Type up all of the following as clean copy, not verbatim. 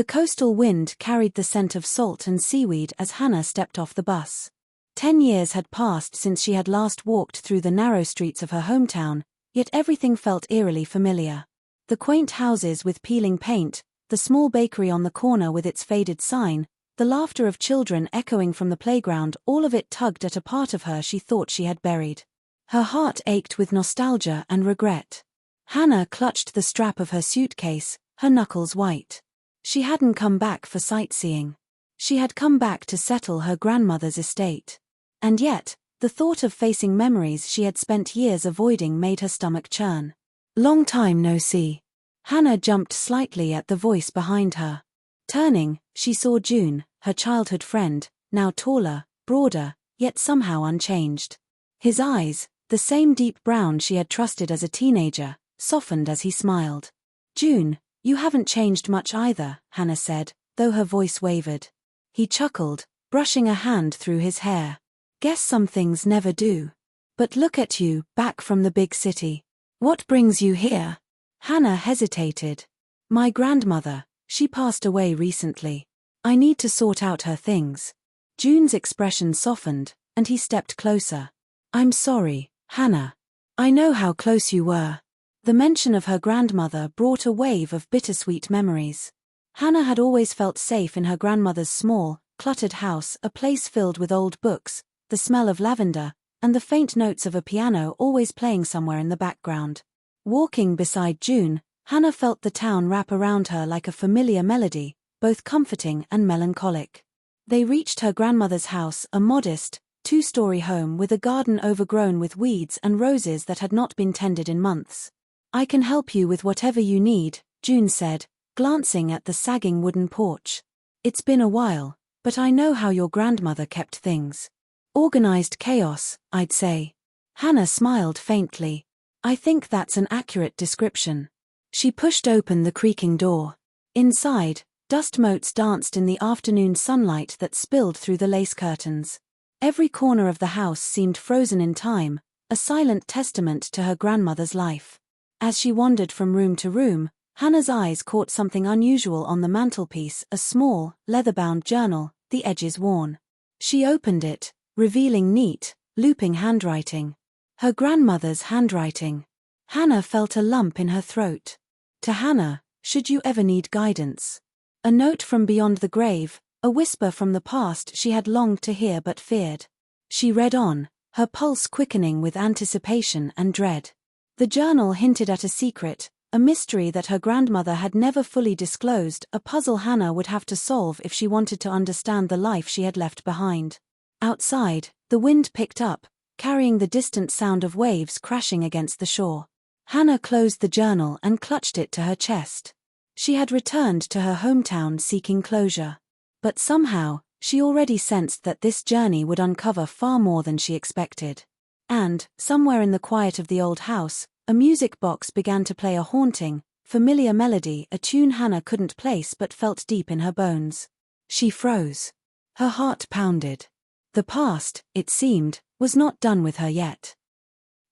The coastal wind carried the scent of salt and seaweed as Hana stepped off the bus. 10 years had passed since she had last walked through the narrow streets of her hometown, yet everything felt eerily familiar. The quaint houses with peeling paint, the small bakery on the corner with its faded sign, the laughter of children echoing from the playground, all of it tugged at a part of her she thought she had buried. Her heart ached with nostalgia and regret. Hana clutched the strap of her suitcase, her knuckles white. She hadn't come back for sightseeing. She had come back to settle her grandmother's estate. And yet, the thought of facing memories she had spent years avoiding made her stomach churn. Long time no see. Hana jumped slightly at the voice behind her. Turning, she saw June, her childhood friend, now taller, broader, yet somehow unchanged. His eyes, the same deep brown she had trusted as a teenager, softened as he smiled. "June, you haven't changed much either," Hana said, though her voice wavered. He chuckled, brushing a hand through his hair. "Guess some things never do. But look at you, back from the big city. What brings you here?" Hana hesitated. "My grandmother, she passed away recently. I need to sort out her things." June's expression softened, and he stepped closer. "I'm sorry, Hana. I know how close you were." The mention of her grandmother brought a wave of bittersweet memories. Hana had always felt safe in her grandmother's small, cluttered house, a place filled with old books, the smell of lavender, and the faint notes of a piano always playing somewhere in the background. Walking beside June, Hana felt the town wrap around her like a familiar melody, both comforting and melancholic. They reached her grandmother's house, a modest, 2-story home with a garden overgrown with weeds and roses that had not been tended in months. "I can help you with whatever you need," June said, glancing at the sagging wooden porch. "It's been a while, but I know how your grandmother kept things. Organized chaos, I'd say." Hana smiled faintly. "I think that's an accurate description." She pushed open the creaking door. Inside, dust motes danced in the afternoon sunlight that spilled through the lace curtains. Every corner of the house seemed frozen in time, a silent testament to her grandmother's life. As she wandered from room to room, Hana's eyes caught something unusual on the mantelpiece, a small, leather-bound journal, the edges worn. She opened it, revealing neat, looping handwriting. Her grandmother's handwriting. Hana felt a lump in her throat. "To Hana, should you ever need guidance." A note from beyond the grave, a whisper from the past she had longed to hear but feared. She read on, her pulse quickening with anticipation and dread. The journal hinted at a secret, a mystery that her grandmother had never fully disclosed, a puzzle Hana would have to solve if she wanted to understand the life she had left behind. Outside, the wind picked up, carrying the distant sound of waves crashing against the shore. Hana closed the journal and clutched it to her chest. She had returned to her hometown seeking closure. But somehow, she already sensed that this journey would uncover far more than she expected. And, somewhere in the quiet of the old house, a music box began to play a haunting, familiar melody, a tune Hana couldn't place but felt deep in her bones. She froze. Her heart pounded. The past, it seemed, was not done with her yet.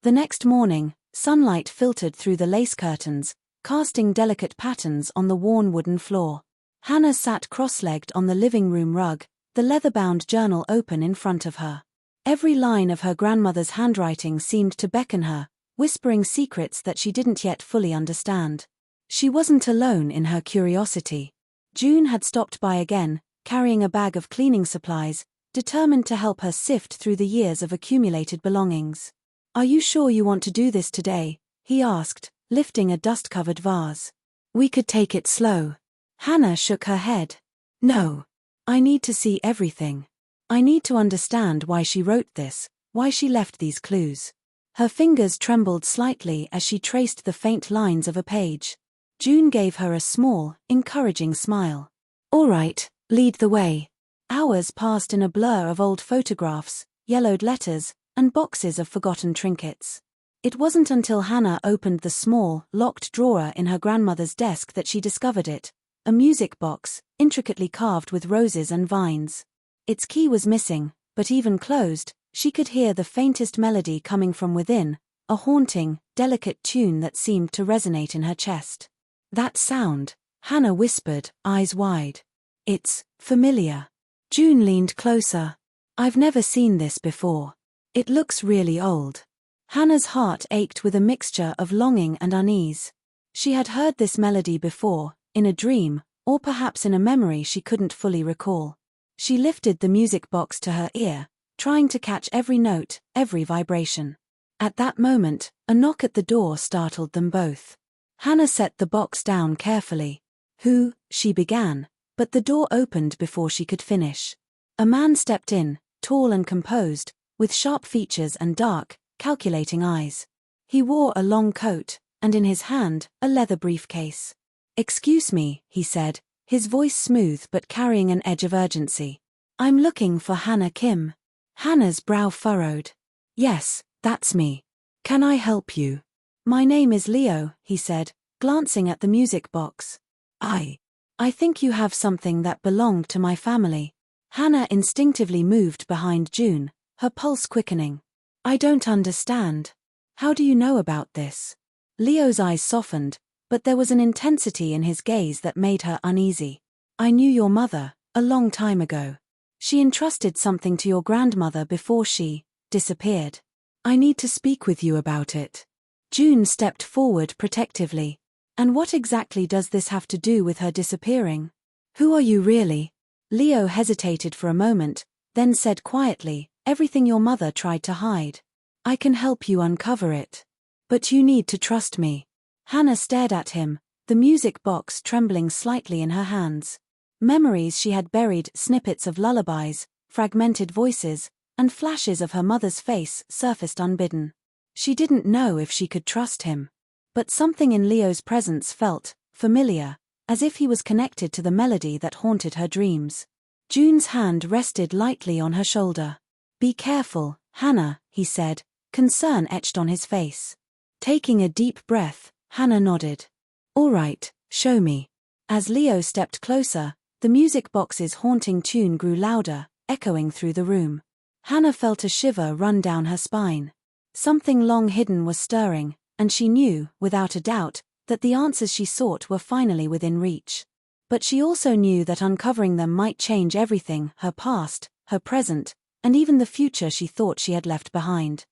The next morning, sunlight filtered through the lace curtains, casting delicate patterns on the worn wooden floor. Hana sat cross-legged on the living room rug, the leather-bound journal open in front of her. Every line of her grandmother's handwriting seemed to beckon her, whispering secrets that she didn't yet fully understand. She wasn't alone in her curiosity. June had stopped by again, carrying a bag of cleaning supplies, determined to help her sift through the years of accumulated belongings. "Are you sure you want to do this today?" he asked, lifting a dust-covered vase. "We could take it slow." Hana shook her head. "No. I need to see everything. I need to understand why she wrote this, why she left these clues." Her fingers trembled slightly as she traced the faint lines of a page. June gave her a small, encouraging smile. "All right, lead the way." Hours passed in a blur of old photographs, yellowed letters, and boxes of forgotten trinkets. It wasn't until Hana opened the small, locked drawer in her grandmother's desk that she discovered it, a music box, intricately carved with roses and vines. Its key was missing, but even closed, she could hear the faintest melody coming from within, a haunting, delicate tune that seemed to resonate in her chest. That sound, Hana whispered, eyes wide. It's familiar. June leaned closer. I've never seen this before. It looks really old. Hana's heart ached with a mixture of longing and unease. She had heard this melody before, in a dream, or perhaps in a memory she couldn't fully recall. She lifted the music box to her ear, trying to catch every note, every vibration. At that moment, a knock at the door startled them both. Hana set the box down carefully. "Who?" she began, but the door opened before she could finish. A man stepped in, tall and composed, with sharp features and dark, calculating eyes. He wore a long coat, and in his hand, a leather briefcase. "Excuse me," he said, his voice smooth but carrying an edge of urgency. "I'm looking for Hana Kim." Hana's brow furrowed. "Yes, that's me. Can I help you?" "My name is Leo," he said, glancing at the music box. I think you have something that belonged to my family." Hana instinctively moved behind June, her pulse quickening. "I don't understand. How do you know about this?" Leo's eyes softened, but there was an intensity in his gaze that made her uneasy. "I knew your mother, a long time ago. She entrusted something to your grandmother before she disappeared. I need to speak with you about it." June stepped forward protectively. "And what exactly does this have to do with her disappearing? Who are you really?" Leo hesitated for a moment, then said quietly, "Everything your mother tried to hide. I can help you uncover it. But you need to trust me." Hana stared at him, the music box trembling slightly in her hands. Memories she had buried, snippets of lullabies, fragmented voices, and flashes of her mother's face surfaced unbidden. She didn't know if she could trust him. But something in Leo's presence felt familiar, as if he was connected to the melody that haunted her dreams. June's hand rested lightly on her shoulder. "Be careful, Hana," he said, concern etched on his face. Taking a deep breath, Hana nodded. "All right, show me." As Leo stepped closer, the music box's haunting tune grew louder, echoing through the room. Hana felt a shiver run down her spine. Something long hidden was stirring, and she knew, without a doubt, that the answers she sought were finally within reach. But she also knew that uncovering them might change everything, her past, her present, and even the future she thought she had left behind.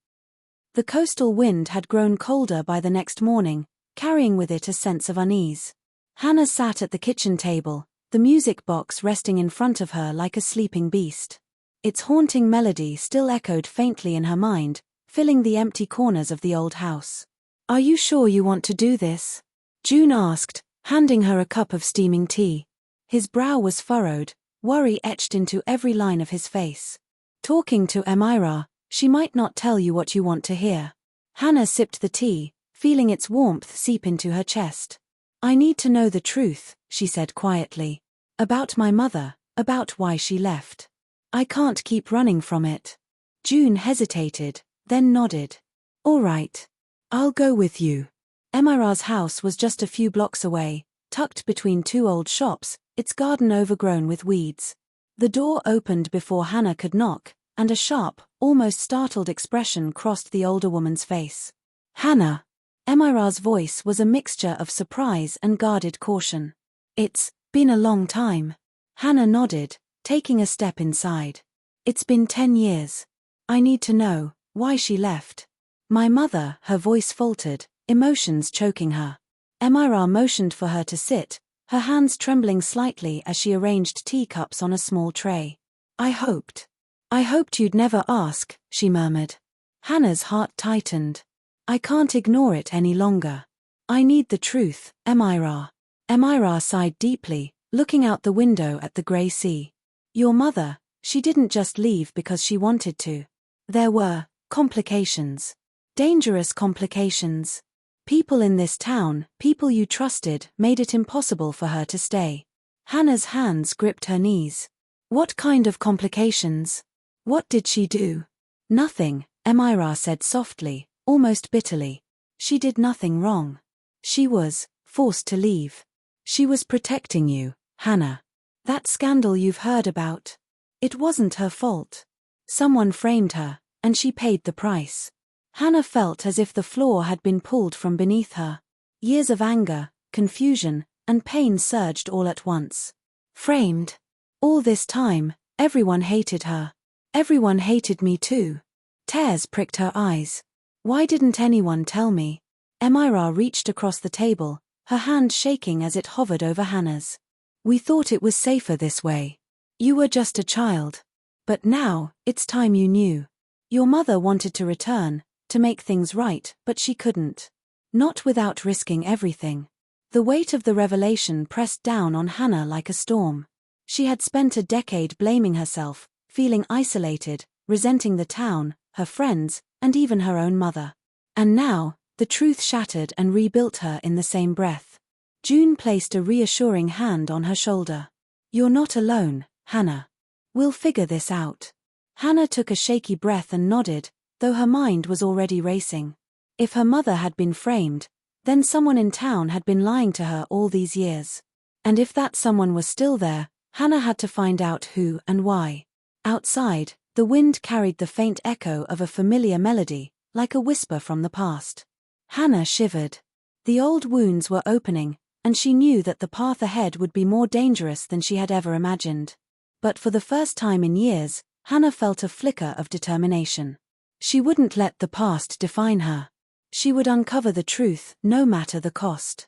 The coastal wind had grown colder by the next morning, carrying with it a sense of unease. Hana sat at the kitchen table, the music box resting in front of her like a sleeping beast. Its haunting melody still echoed faintly in her mind, filling the empty corners of the old house. "Are you sure you want to do this?" June asked, handing her a cup of steaming tea. His brow was furrowed, worry etched into every line of his face. "Talking to Amira, she might not tell you what you want to hear." Hana sipped the tea, feeling its warmth seep into her chest. "I need to know the truth," she said quietly. "About my mother, about why she left. I can't keep running from it." June hesitated, then nodded. "All right. I'll go with you." Amira's house was just a few blocks away, tucked between two old shops, its garden overgrown with weeds. The door opened before Hana could knock, and a sharp, almost startled expression crossed the older woman's face. "Hana." Amira's voice was a mixture of surprise and guarded caution. "It's been a long time." Hana nodded, taking a step inside. "It's been 10 years. I need to know why she left." "My mother," her voice faltered, emotions choking her. Amira motioned for her to sit, her hands trembling slightly as she arranged teacups on a small tray. I hoped you'd never ask," she murmured. Hana's heart tightened. "I can't ignore it any longer. I need the truth, Amira." Amira sighed deeply, looking out the window at the grey sea. "Your mother, she didn't just leave because she wanted to. There were complications. Dangerous complications. People in this town, people you trusted, made it impossible for her to stay." Hana's hands gripped her knees. "What kind of complications? What did she do?" "Nothing," Amira said softly, almost bitterly. "She did nothing wrong. She was forced to leave. She was protecting you, Hana. That scandal you've heard about. It wasn't her fault. Someone framed her, and she paid the price." Hana felt as if the floor had been pulled from beneath her. Years of anger, confusion, and pain surged all at once. Framed. All this time, everyone hated her. Everyone hated me too. Tears pricked her eyes. Why didn't anyone tell me? Emira reached across the table, her hand shaking as it hovered over Hana's. We thought it was safer this way. You were just a child. But now, it's time you knew. Your mother wanted to return, to make things right, but she couldn't. Not without risking everything. The weight of the revelation pressed down on Hana like a storm. She had spent a decade blaming herself, feeling isolated, resenting the town, her friends, and even her own mother. And now, the truth shattered and rebuilt her in the same breath. June placed a reassuring hand on her shoulder. You're not alone, Hana. We'll figure this out. Hana took a shaky breath and nodded, though her mind was already racing. If her mother had been framed, then someone in town had been lying to her all these years. And if that someone was still there, Hana had to find out who and why. Outside, the wind carried the faint echo of a familiar melody, like a whisper from the past. Hana shivered. The old wounds were opening, and she knew that the path ahead would be more dangerous than she had ever imagined. But for the first time in years, Hana felt a flicker of determination. She wouldn't let the past define her. She would uncover the truth, no matter the cost.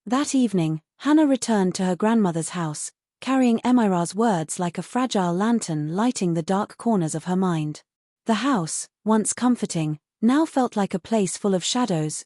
That evening, Hana returned to her grandmother's house, carrying Emira's words like a fragile lantern lighting the dark corners of her mind. The house, once comforting, now felt like a place full of shadows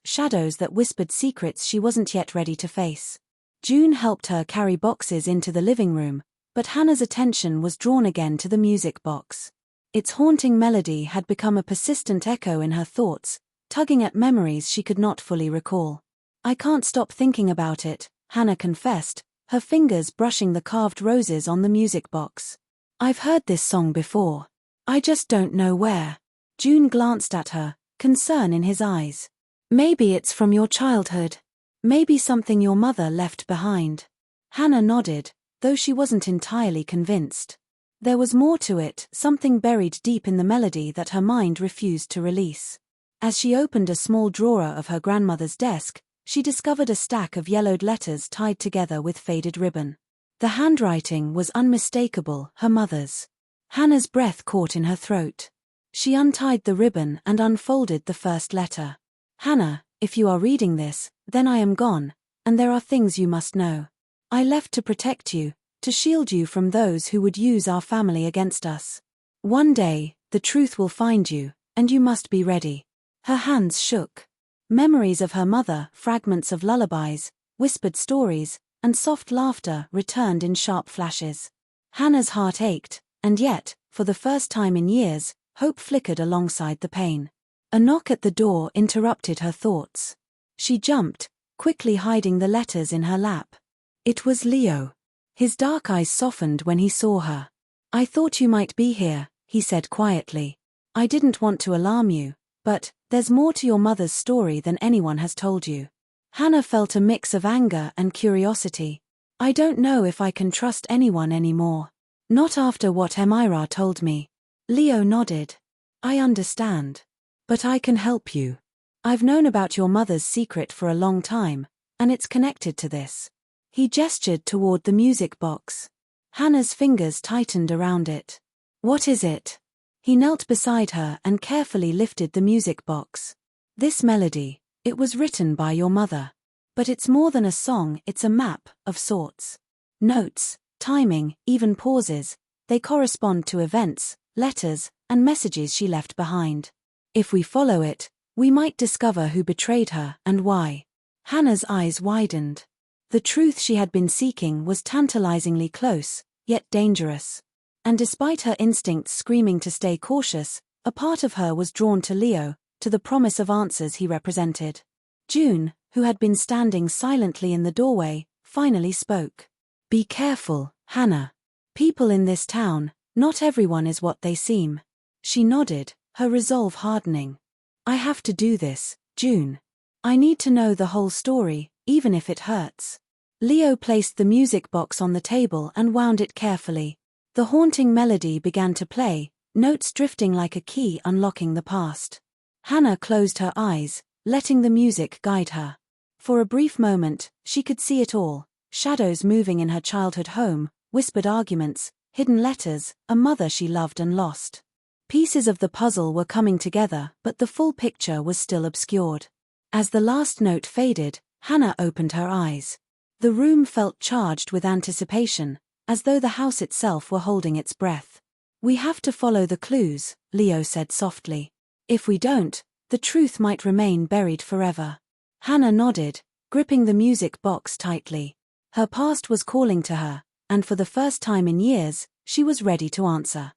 that whispered secrets she wasn't yet ready to face. June helped her carry boxes into the living room, but Hana's attention was drawn again to the music box. Its haunting melody had become a persistent echo in her thoughts, tugging at memories she could not fully recall. I can't stop thinking about it, Hana confessed, her fingers brushing the carved roses on the music box. I've heard this song before. I just don't know where. June glanced at her, concern in his eyes. Maybe it's from your childhood. Maybe something your mother left behind. Hana nodded, though she wasn't entirely convinced. There was more to it, something buried deep in the melody that her mind refused to release. As she opened a small drawer of her grandmother's desk, she discovered a stack of yellowed letters tied together with faded ribbon. The handwriting was unmistakable, her mother's. Hana's breath caught in her throat. She untied the ribbon and unfolded the first letter. Hana, if you are reading this, then I am gone, and there are things you must know. I left to protect you, to shield you from those who would use our family against us. One day, the truth will find you, and you must be ready. Her hands shook. Memories of her mother, fragments of lullabies, whispered stories, and soft laughter returned in sharp flashes. Hana's heart ached, and yet, for the first time in years, hope flickered alongside the pain. A knock at the door interrupted her thoughts. She jumped, quickly hiding the letters in her lap. It was Leo. His dark eyes softened when he saw her. I thought you might be here, he said quietly. I didn't want to alarm you, but there's more to your mother's story than anyone has told you. Hana felt a mix of anger and curiosity. I don't know if I can trust anyone anymore. Not after what Emira told me. Leo nodded. I understand. But I can help you. I've known about your mother's secret for a long time, and it's connected to this. He gestured toward the music box. Hana's fingers tightened around it. What is it? He knelt beside her and carefully lifted the music box. This melody, it was written by your mother. But it's more than a song, it's a map, of sorts. Notes, timing, even pauses, they correspond to events, letters, and messages she left behind. If we follow it, we might discover who betrayed her and why. Hana's eyes widened. The truth she had been seeking was tantalizingly close, yet dangerous. And despite her instincts screaming to stay cautious, a part of her was drawn to Leo, to the promise of answers he represented. June, who had been standing silently in the doorway, finally spoke. Be careful, Hana. People in this town, not everyone is what they seem. She nodded, her resolve hardening. I have to do this, June. I need to know the whole story, even if it hurts. Leo placed the music box on the table and wound it carefully. The haunting melody began to play, notes drifting like a key unlocking the past. Hana closed her eyes, letting the music guide her. For a brief moment, she could see it all, shadows moving in her childhood home, whispered arguments, hidden letters, a mother she loved and lost. Pieces of the puzzle were coming together, but the full picture was still obscured. As the last note faded, Hana opened her eyes. The room felt charged with anticipation, as though the house itself were holding its breath. "We have to follow the clues," Leo said softly. "If we don't, the truth might remain buried forever." Hana nodded, gripping the music box tightly. Her past was calling to her, and for the first time in years, she was ready to answer.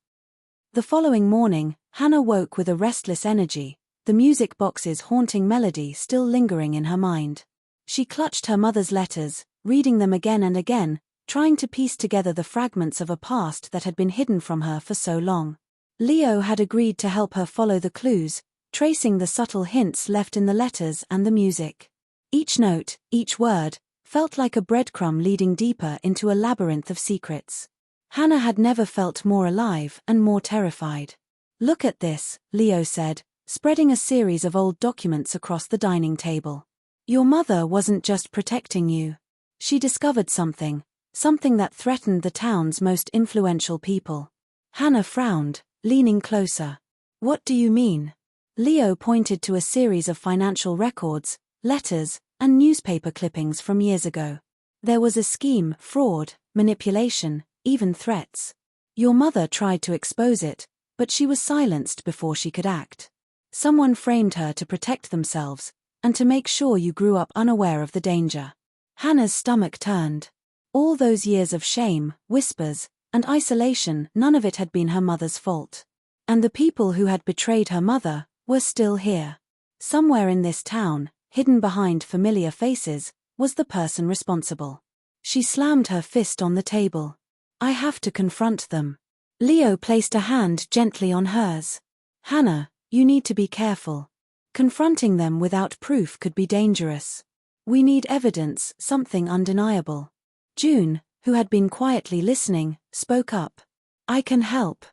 The following morning, Hana woke with a restless energy, the music box's haunting melody still lingering in her mind. She clutched her mother's letters, reading them again and again, trying to piece together the fragments of a past that had been hidden from her for so long. Leo had agreed to help her follow the clues, tracing the subtle hints left in the letters and the music. Each note, each word, felt like a breadcrumb leading deeper into a labyrinth of secrets. Hana had never felt more alive and more terrified. "Look at this," Leo said, spreading a series of old documents across the dining table. "Your mother wasn't just protecting you. She discovered something that threatened the town's most influential people." Hana frowned, leaning closer. "What do you mean?" Leo pointed to a series of financial records, letters, and newspaper clippings from years ago. There was a scheme, fraud, manipulation, even threats. Your mother tried to expose it, but she was silenced before she could act. Someone framed her to protect themselves, and to make sure you grew up unaware of the danger. Hana's stomach turned. All those years of shame, whispers, and isolation, none of it had been her mother's fault. And the people who had betrayed her mother were still here. Somewhere in this town, hidden behind familiar faces, was the person responsible. She slammed her fist on the table. "I have to confront them." Leo placed a hand gently on hers. "Hana, you need to be careful. Confronting them without proof could be dangerous. We need evidence, something undeniable." June, who had been quietly listening, spoke up. "I can help.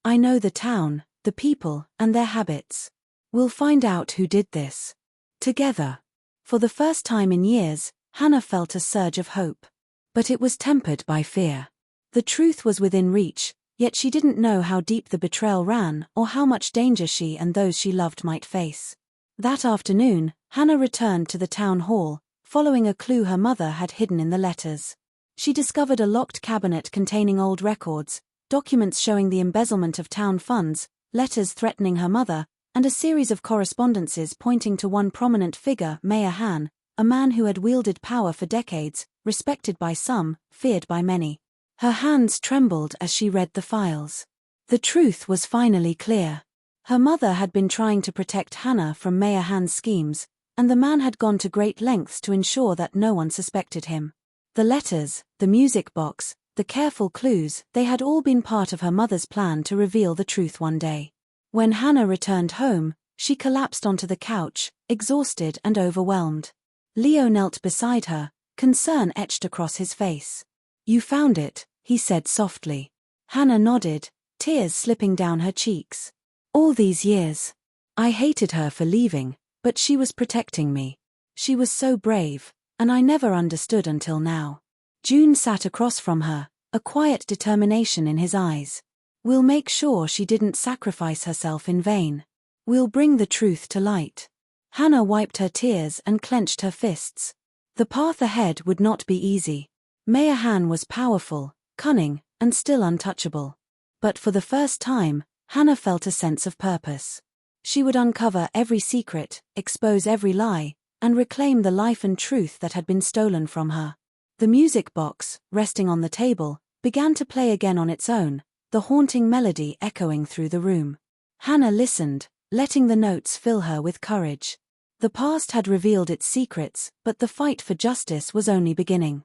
I know the town, the people, and their habits. We'll find out who did this. Together." For the first time in years, Hana felt a surge of hope. But it was tempered by fear. The truth was within reach, yet she didn't know how deep the betrayal ran or how much danger she and those she loved might face. That afternoon, Hana returned to the town hall, following a clue her mother had hidden in the letters. She discovered a locked cabinet containing old records, documents showing the embezzlement of town funds, letters threatening her mother, and a series of correspondences pointing to one prominent figure, Mayor Han, a man who had wielded power for decades, respected by some, feared by many. Her hands trembled as she read the files. The truth was finally clear. Her mother had been trying to protect Hana from Mayor Han's schemes, and the man had gone to great lengths to ensure that no one suspected him. The letters, the music box, the careful clues, they had all been part of her mother's plan to reveal the truth one day. When Hana returned home, she collapsed onto the couch, exhausted and overwhelmed. Leo knelt beside her, concern etched across his face. "You found it," he said softly. Hana nodded, tears slipping down her cheeks. "All these years. I hated her for leaving, but she was protecting me. She was so brave, and I never understood until now." June sat across from her, a quiet determination in his eyes. "We'll make sure she didn't sacrifice herself in vain. We'll bring the truth to light." Hana wiped her tears and clenched her fists. The path ahead would not be easy. Mayor Han was powerful, cunning, and still untouchable. But for the first time, Hana felt a sense of purpose. She would uncover every secret, expose every lie, and reclaim the life and truth that had been stolen from her. The music box, resting on the table, began to play again on its own, the haunting melody echoing through the room. Hana listened, letting the notes fill her with courage. The past had revealed its secrets, but the fight for justice was only beginning.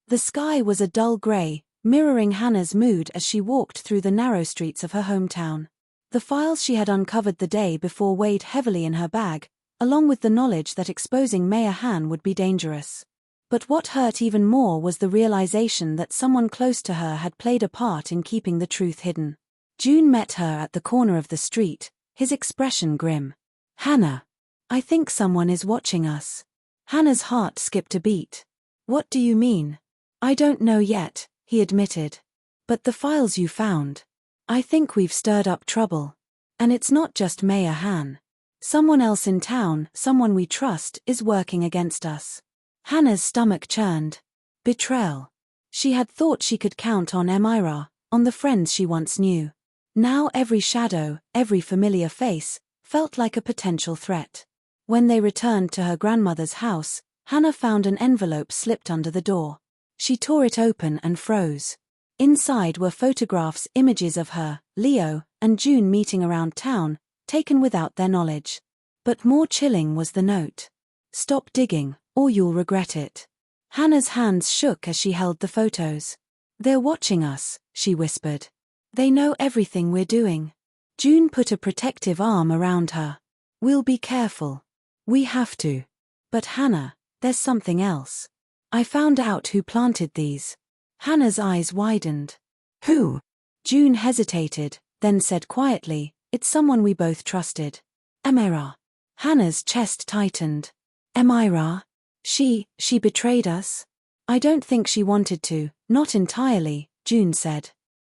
The sky was a dull grey, mirroring Hana's mood as she walked through the narrow streets of her hometown. The files she had uncovered the day before weighed heavily in her bag, along with the knowledge that exposing Mayor Han would be dangerous. But what hurt even more was the realization that someone close to her had played a part in keeping the truth hidden. June met her at the corner of the street, his expression grim. "Hana, I think someone is watching us." Hana's heart skipped a beat. "What do you mean?" I don't know yet, he admitted. But the files you found. I think we've stirred up trouble. And it's not just Mayor Han. Someone else in town, someone we trust, is working against us. Hannah's stomach churned. Betrayal. She had thought she could count on Emira, on the friends she once knew. Now every shadow, every familiar face, felt like a potential threat. When they returned to her grandmother's house, Hana found an envelope slipped under the door. She tore it open and froze. Inside were photographs, images of her, Leo, and June meeting around town, taken without their knowledge. But more chilling was the note. Stop digging, or you'll regret it. Hannah's hands shook as she held the photos. They're watching us, she whispered. They know everything we're doing. June put a protective arm around her. We'll be careful. We have to. But Hana, there's something else. I found out who planted these. Hannah's eyes widened. Who? June hesitated, then said quietly, it's someone we both trusted. Emira. Hannah's chest tightened. Emira? She betrayed us? I don't think she wanted to, not entirely, June said.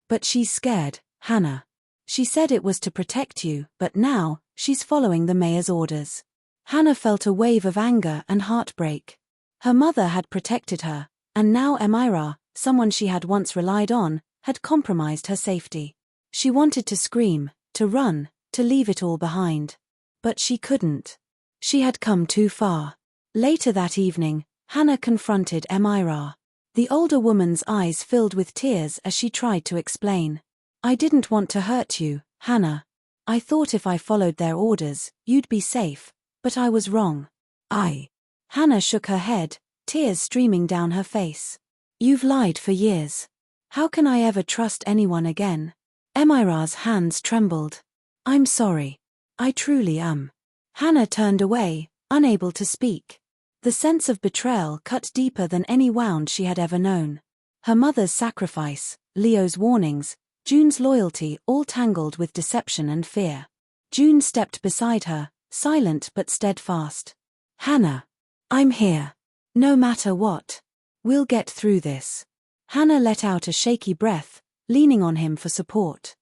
But she's scared, Hana. She said it was to protect you, but now, she's following the mayor's orders. Hana felt a wave of anger and heartbreak. Her mother had protected her, and now Emira, someone she had once relied on, had compromised her safety. She wanted to scream, to run, to leave it all behind. But she couldn't. She had come too far. Later that evening, Hana confronted Emira. The older woman's eyes filled with tears as she tried to explain. I didn't want to hurt you, Hana. I thought if I followed their orders, you'd be safe, but I was wrong. Hana shook her head, tears streaming down her face. You've lied for years. How can I ever trust anyone again? Emira's hands trembled. I'm sorry. I truly am. Hana turned away, unable to speak. The sense of betrayal cut deeper than any wound she had ever known. Her mother's sacrifice, Leo's warnings, June's loyalty, all tangled with deception and fear. June stepped beside her, silent but steadfast. Hana. I'm here. No matter what. We'll get through this. Hana let out a shaky breath, leaning on him for support.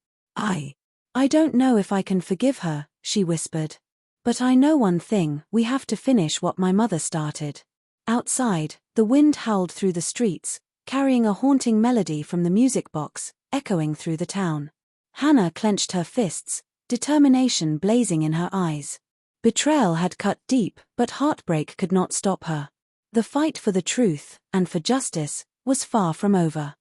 I don't know if I can forgive her, she whispered. But I know one thing, we have to finish what my mother started. Outside, the wind howled through the streets, carrying a haunting melody from the music box, echoing through the town. Hana clenched her fists, determination blazing in her eyes. Betrayal had cut deep, but heartbreak could not stop her. The fight for the truth, and for justice, was far from over.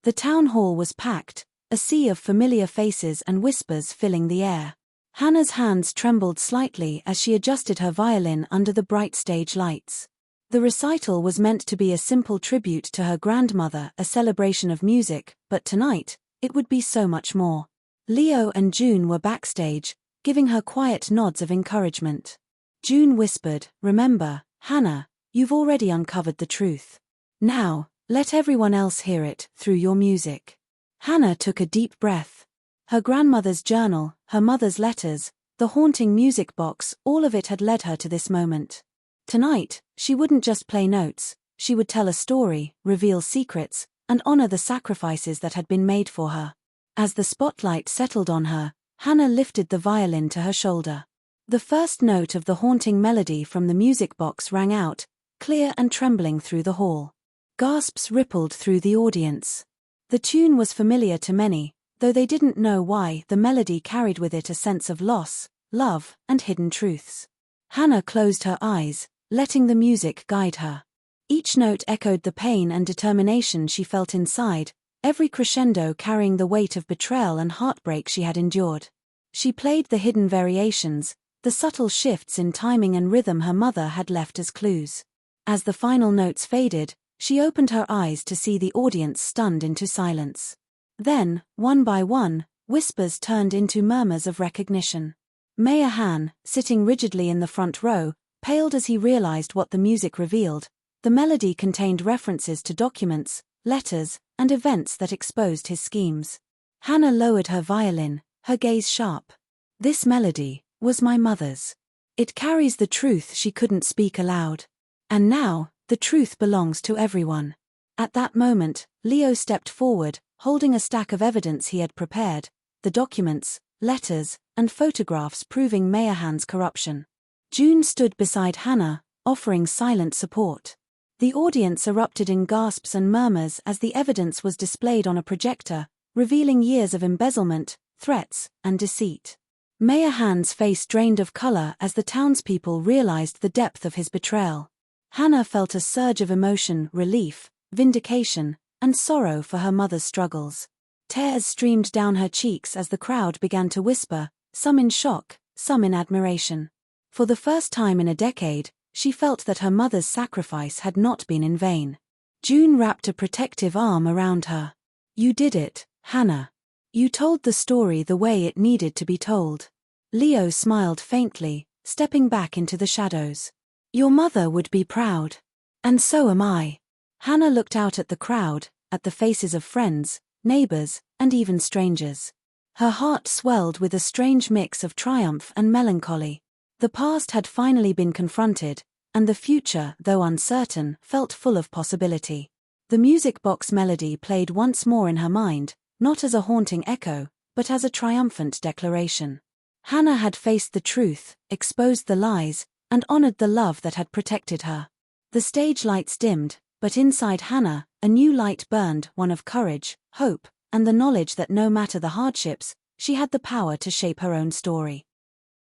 The town hall was packed, a sea of familiar faces and whispers filling the air. Hana's hands trembled slightly as she adjusted her violin under the bright stage lights. The recital was meant to be a simple tribute to her grandmother, a celebration of music, but tonight, it would be so much more. Leo and June were backstage, giving her quiet nods of encouragement. June whispered, remember, Hana, you've already uncovered the truth. Now, let everyone else hear it, through your music. Hana took a deep breath. Her grandmother's journal, her mother's letters, the haunting music box, all of it had led her to this moment. Tonight, she wouldn't just play notes, she would tell a story, reveal secrets, and honor the sacrifices that had been made for her. As the spotlight settled on her, Hana lifted the violin to her shoulder. The first note of the haunting melody from the music box rang out, clear and trembling through the hall. Gasps rippled through the audience. The tune was familiar to many, though they didn't know why. The melody carried with it a sense of loss, love, and hidden truths. Hana closed her eyes, letting the music guide her. Each note echoed the pain and determination she felt inside, every crescendo carrying the weight of betrayal and heartbreak she had endured. She played the hidden variations, the subtle shifts in timing and rhythm her mother had left as clues. As the final notes faded, she opened her eyes to see the audience stunned into silence. Then, one by one, whispers turned into murmurs of recognition. Mayor Han, sitting rigidly in the front row, paled as he realized what the music revealed. The melody contained references to documents, letters, and events that exposed his schemes. Hana lowered her violin, her gaze sharp. This melody was my mother's. It carries the truth she couldn't speak aloud. And now, the truth belongs to everyone. At that moment, Leo stepped forward, holding a stack of evidence he had prepared, the documents, letters, and photographs proving Mayor Han's corruption. June stood beside Hana, offering silent support. The audience erupted in gasps and murmurs as the evidence was displayed on a projector, revealing years of embezzlement, threats, and deceit. Mayor Han's face drained of color as the townspeople realized the depth of his betrayal. Hana felt a surge of emotion, relief, vindication, and sorrow for her mother's struggles. Tears streamed down her cheeks as the crowd began to whisper, some in shock, some in admiration. For the first time in a decade, she felt that her mother's sacrifice had not been in vain. June wrapped a protective arm around her. "You did it, Hana. You told the story the way it needed to be told." Leo smiled faintly, stepping back into the shadows. "Your mother would be proud. And so am I." Hana looked out at the crowd, at the faces of friends, neighbors, and even strangers. Her heart swelled with a strange mix of triumph and melancholy. The past had finally been confronted, and the future, though uncertain, felt full of possibility. The music box melody played once more in her mind, not as a haunting echo, but as a triumphant declaration. Hana had faced the truth, exposed the lies, and honored the love that had protected her. The stage lights dimmed, but inside Hana, a new light burned, one of courage, hope, and the knowledge that no matter the hardships, she had the power to shape her own story.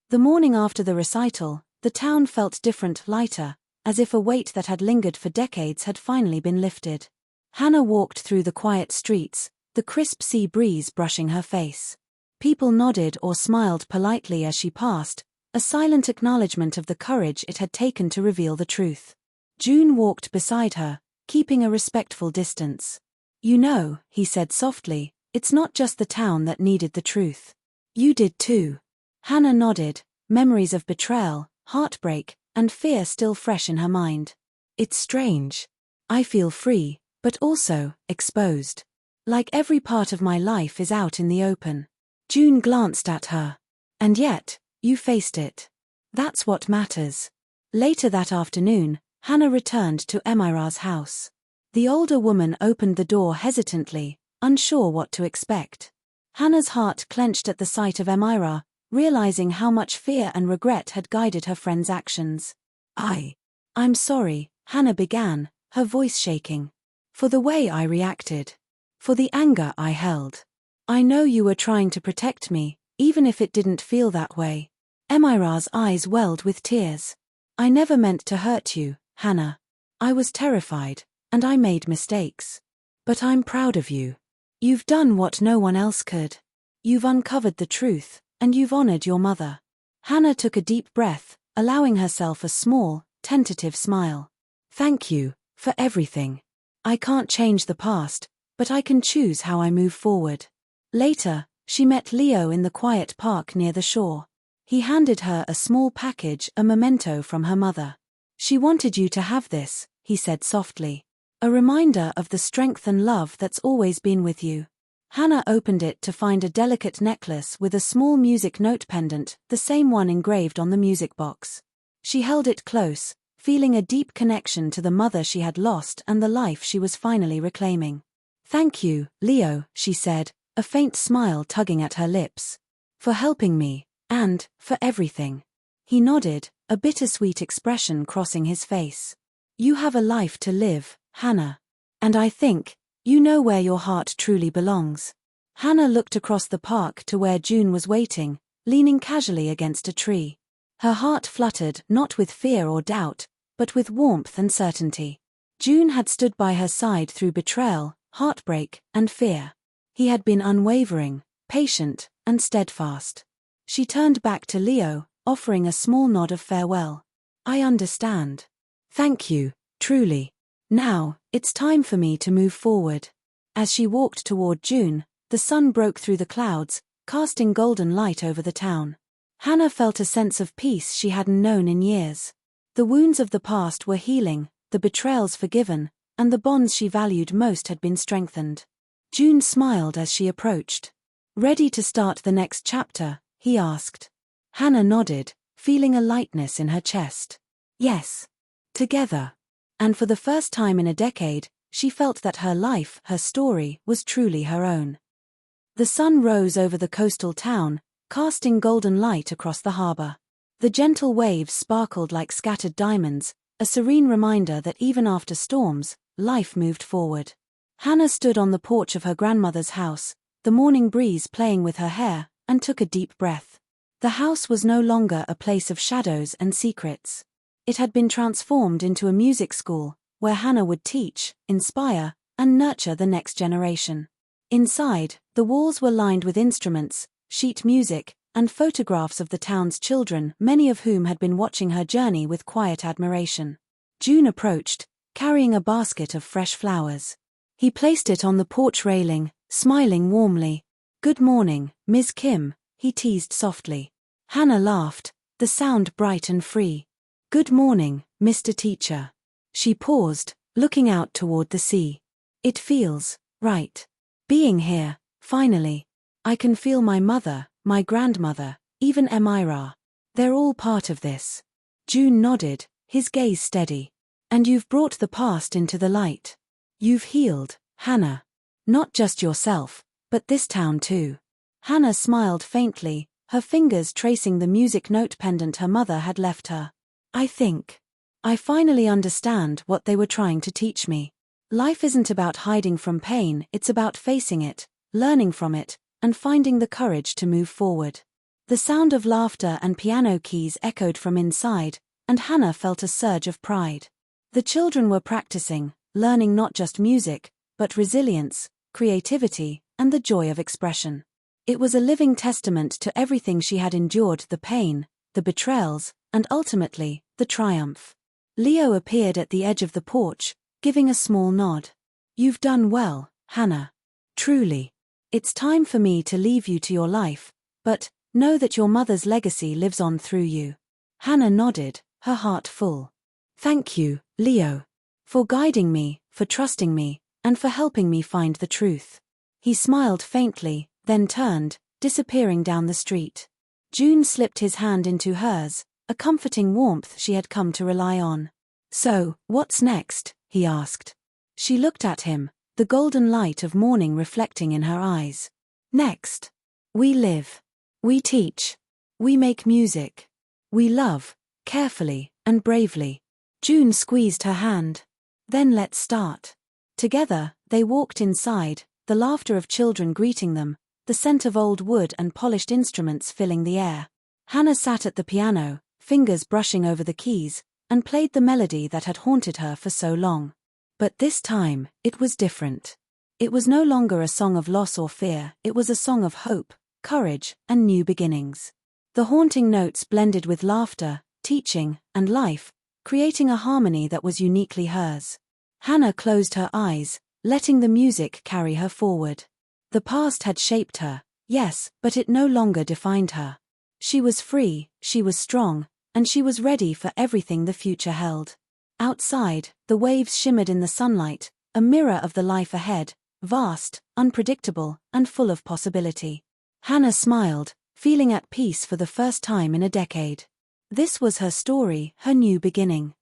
The morning after the recital, the town felt different, lighter, as if a weight that had lingered for decades had finally been lifted. Hana walked through the quiet streets, the crisp sea breeze brushing her face. People nodded or smiled politely as she passed, a silent acknowledgement of the courage it had taken to reveal the truth. June walked beside her, keeping a respectful distance. "You know," he said softly, "it's not just the town that needed the truth. You did too." Hana nodded, memories of betrayal, heartbreak, and fear still fresh in her mind. "It's strange. I feel free, but also exposed. Like every part of my life is out in the open." June glanced at her. "And yet, you faced it. That's what matters." Later that afternoon, Hana returned to Emira's house. The older woman opened the door hesitantly, unsure what to expect. Hana's heart clenched at the sight of Emira, realizing how much fear and regret had guided her friend's actions. I'm sorry," Hana began, her voice shaking. "For the way I reacted. For the anger I held. I know you were trying to protect me, even if it didn't feel that way." Emira's eyes welled with tears. "I never meant to hurt you, Hana. I was terrified, and I made mistakes. But I'm proud of you. You've done what no one else could. You've uncovered the truth, and you've honored your mother." Hana took a deep breath, allowing herself a small, tentative smile. "Thank you, for everything. I can't change the past, but I can choose how I move forward." Later, she met Leo in the quiet park near the shore. He handed her a small package, a memento from her mother. "She wanted you to have this," he said softly. "A reminder of the strength and love that's always been with you." Hana opened it to find a delicate necklace with a small music note pendant, the same one engraved on the music box. She held it close, feeling a deep connection to the mother she had lost and the life she was finally reclaiming. "Thank you, Leo," she said, a faint smile tugging at her lips. "For helping me, and for everything." He nodded, a bittersweet expression crossing his face. "You have a life to live, Hana. And I think, you know where your heart truly belongs." Hana looked across the park to where June was waiting, leaning casually against a tree. Her heart fluttered, not with fear or doubt, but with warmth and certainty. June had stood by her side through betrayal, heartbreak, and fear. He had been unwavering, patient, and steadfast. She turned back to Leo, offering a small nod of farewell. "I understand. Thank you, truly. Now, it's time for me to move forward." As she walked toward June, the sun broke through the clouds, casting golden light over the town. Hana felt a sense of peace she hadn't known in years. The wounds of the past were healing, the betrayals forgiven, and the bonds she valued most had been strengthened. June smiled as she approached. "Ready to start the next chapter?" he asked. Hana nodded, feeling a lightness in her chest. "Yes. Together." And for the first time in a decade, she felt that her life, her story, was truly her own. The sun rose over the coastal town, casting golden light across the harbor. The gentle waves sparkled like scattered diamonds, a serene reminder that even after storms, life moved forward. Hana stood on the porch of her grandmother's house, the morning breeze playing with her hair, and took a deep breath. The house was no longer a place of shadows and secrets. It had been transformed into a music school, where Hana would teach, inspire, and nurture the next generation. Inside, the walls were lined with instruments, sheet music, and photographs of the town's children, many of whom had been watching her journey with quiet admiration. June approached, carrying a basket of fresh flowers. He placed it on the porch railing, smiling warmly. "Good morning, Ms. Kim," he teased softly. Hana laughed, the sound bright and free. "Good morning, Mr. Teacher." She paused, looking out toward the sea. "It feels right. Being here, finally. I can feel my mother, my grandmother, even Emira. They're all part of this." June nodded, his gaze steady. "And you've brought the past into the light. You've healed, Hana. Not just yourself, but this town too." Hana smiled faintly, her fingers tracing the music note pendant her mother had left her. "I think I finally understand what they were trying to teach me. Life isn't about hiding from pain, it's about facing it, learning from it, and finding the courage to move forward." The sound of laughter and piano keys echoed from inside, and Hana felt a surge of pride. The children were practicing, learning not just music, but resilience, creativity, and the joy of expression. It was a living testament to everything she had endured: the pain, the betrayals, and ultimately, the triumph. Leo appeared at the edge of the porch, giving a small nod. "You've done well, Hana. Truly. It's time for me to leave you to your life, but know that your mother's legacy lives on through you." Hana nodded, her heart full. "Thank you, Leo. For guiding me, for trusting me, and for helping me find the truth." He smiled faintly, then turned, disappearing down the street. June slipped his hand into hers, a comforting warmth she had come to rely on. "So, what's next?" he asked. She looked at him, the golden light of morning reflecting in her eyes. "Next. We live. We teach. We make music. We love, carefully and bravely." June squeezed her hand. "Then let's start." Together, they walked inside, the laughter of children greeting them, the scent of old wood and polished instruments filling the air. Hana sat at the piano, fingers brushing over the keys, and played the melody that had haunted her for so long. But this time, it was different. It was no longer a song of loss or fear, it was a song of hope, courage, and new beginnings. The haunting notes blended with laughter, teaching, and life, creating a harmony that was uniquely hers. Hana closed her eyes, letting the music carry her forward. The past had shaped her, yes, but it no longer defined her. She was free, she was strong, and she was ready for everything the future held. Outside, the waves shimmered in the sunlight, a mirror of the life ahead, vast, unpredictable, and full of possibility. Hana smiled, feeling at peace for the first time in a decade. This was her story, her new beginning.